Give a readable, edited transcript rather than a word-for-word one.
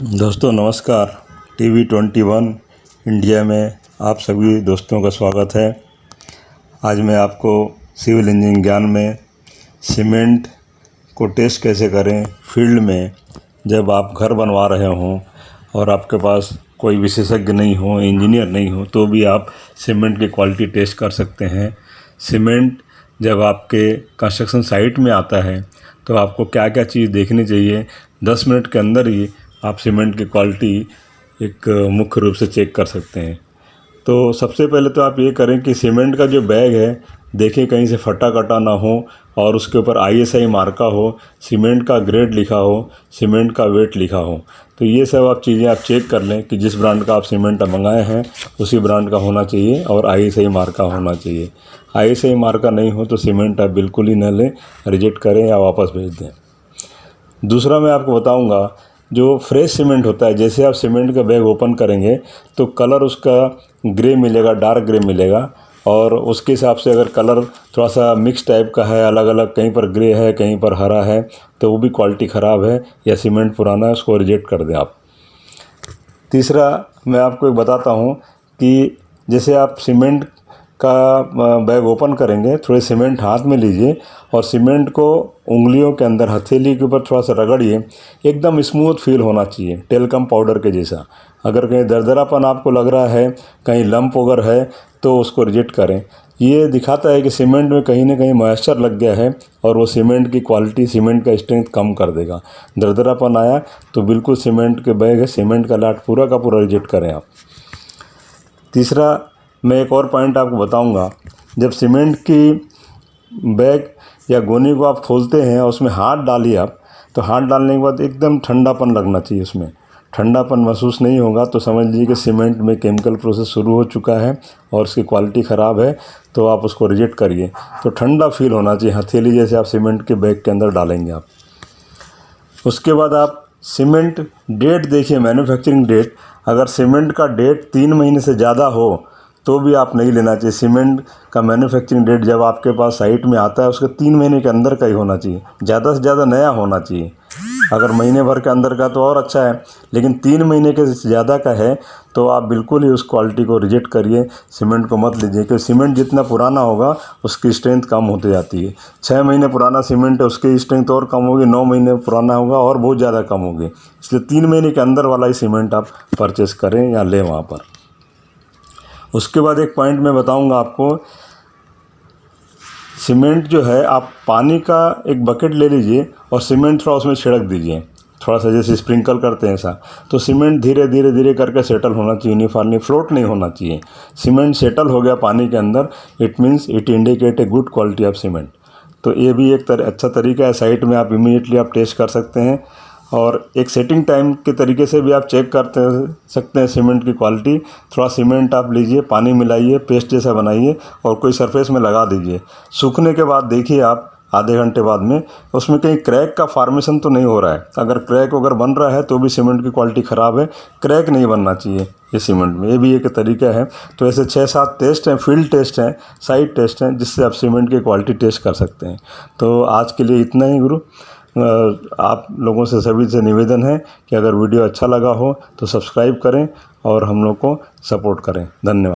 दोस्तों नमस्कार। TV21 India में आप सभी दोस्तों का स्वागत है। आज मैं आपको सिविल इंजीनियरिंग ज्ञान में सीमेंट को टेस्ट कैसे करें फील्ड में, जब आप घर बनवा रहे हों और आपके पास कोई विशेषज्ञ नहीं हो, इंजीनियर नहीं हो, तो भी आप सीमेंट की क्वालिटी टेस्ट कर सकते हैं। सीमेंट जब आपके कंस्ट्रक्शन साइट में आता है तो आपको क्या क्या चीज़ देखनी चाहिए, 10 मिनट के अंदर ही आप सीमेंट की क्वालिटी एक मुख्य रूप से चेक कर सकते हैं। तो सबसे पहले तो आप ये करें कि सीमेंट का जो बैग है देखें कहीं से फटा कटा ना हो और उसके ऊपर ISI मार्का हो, सीमेंट का ग्रेड लिखा हो, सीमेंट का वेट लिखा हो। तो ये सब आप चीज़ें आप चेक कर लें कि जिस ब्रांड का आप सीमेंट मंगाए हैं उसी ब्रांड का होना चाहिए और ISI मार्का होना चाहिए। ISI मार्का नहीं हो तो सीमेंट आप बिल्कुल ही न लें, रिजेक्ट करें या वापस भेज दें। दूसरा मैं आपको बताऊंगा, जो फ्रेश सीमेंट होता है, जैसे आप सीमेंट का बैग ओपन करेंगे तो कलर उसका ग्रे मिलेगा, डार्क ग्रे मिलेगा, और उसके हिसाब से अगर कलर थोड़ा सा मिक्स टाइप का है, अलग अलग, कहीं पर ग्रे है कहीं पर हरा है, तो वो भी क्वालिटी ख़राब है या सीमेंट पुराना है, उसको रिजेक्ट कर दें आप। तीसरा मैं आपको एक बताता हूँ कि जैसे आप सीमेंट का बैग ओपन करेंगे, थोड़े सीमेंट हाथ में लीजिए और सीमेंट को उंगलियों के अंदर, हथेली के ऊपर थोड़ा सा रगड़िए। एकदम स्मूथ फील होना चाहिए, टेलकम पाउडर के जैसा। अगर कहीं दरदरापन आपको लग रहा है, कहीं लंप वगैरह है, तो उसको रिजेक्ट करें। ये दिखाता है कि सीमेंट में कहीं ना कहीं मॉइस्चर लग गया है और वो सीमेंट की क्वालिटी, सीमेंट का स्ट्रेंथ कम कर देगा। दरदरापन आया तो बिल्कुल सीमेंट के बैग है, सीमेंट का लाट पूरा का पूरा रिजेक्ट करें आप। तीसरा मैं एक और पॉइंट आपको बताऊंगा, जब सीमेंट की बैग या गोनी को आप खोलते हैं और उसमें हाथ डालिए आप, तो हाथ डालने के बाद एकदम ठंडापन लगना चाहिए। उसमें ठंडापन महसूस नहीं होगा तो समझ लीजिए कि सीमेंट में केमिकल प्रोसेस शुरू हो चुका है और उसकी क्वालिटी ख़राब है, तो आप उसको रिजेक्ट करिए। तो ठंडा फील होना चाहिए, हथेली जैसे आप सीमेंट के बैग के अंदर डालेंगे आप। उसके बाद आप सीमेंट डेट देखिए, मैन्युफैक्चरिंग डेट। अगर सीमेंट का डेट 3 महीने से ज़्यादा हो तो भी आप नहीं लेना चाहिए। सीमेंट का मैन्युफैक्चरिंग डेट जब आपके पास साइट में आता है उसके 3 महीने के अंदर का ही होना चाहिए, ज़्यादा से ज़्यादा नया होना चाहिए। अगर महीने भर के अंदर का तो और अच्छा है, लेकिन 3 महीने के ज़्यादा का है तो आप बिल्कुल ही उस क्वालिटी को रिजेक्ट करिए, सीमेंट को मत लीजिए। क्योंकि सीमेंट जितना पुराना होगा उसकी स्ट्रेंथ कम होती जाती है। 6 महीने पुराना सीमेंट है, उसकी स्ट्रेंथ और कम होगी, 9 महीने पुराना होगा और बहुत ज़्यादा कम होगी। इसलिए 3 महीने के अंदर वाला ही सीमेंट आप परचेस करें या लें वहाँ पर। उसके बाद एक पॉइंट मैं बताऊंगा आपको, सीमेंट जो है, आप पानी का एक बकेट ले लीजिए और सीमेंट थोड़ा उसमें छिड़क दीजिए, थोड़ा सा जैसे स्प्रिंकल करते हैं ऐसा। तो सीमेंट धीरे धीरे धीरे करके सेटल होना चाहिए, यूनिफॉर्मली फ्लोट नहीं होना चाहिए। सीमेंट सेटल हो गया पानी के अंदर, it means it indicate a good quality of cement. तो ये भी एक अच्छा तरीका है, साइट में आप इमीडिएटली आप टेस्ट कर सकते हैं। और एक सेटिंग टाइम के तरीके से भी आप चेक करते सकते हैं सीमेंट की क्वालिटी। थोड़ा सीमेंट आप लीजिए, पानी मिलाइए, पेस्ट जैसा बनाइए और कोई सरफेस में लगा दीजिए। सूखने के बाद देखिए आप आधे घंटे बाद में उसमें कहीं क्रैक का फॉर्मेशन तो नहीं हो रहा है। अगर क्रैक वगैरह बन रहा है तो भी सीमेंट की क्वालिटी ख़राब है। क्रैक नहीं बनना चाहिए ये सीमेंट में, ये भी एक तरीका है। तो ऐसे 6-7 टेस्ट हैं, फील्ड टेस्ट हैं, साइट टेस्ट हैं, जिससे आप सीमेंट की क्वालिटी टेस्ट कर सकते हैं। तो आज के लिए इतना ही गुरु। आप लोगों से, सभी से निवेदन है कि अगर वीडियो अच्छा लगा हो तो सब्सक्राइब करें और हम लोग को सपोर्ट करें। धन्यवाद।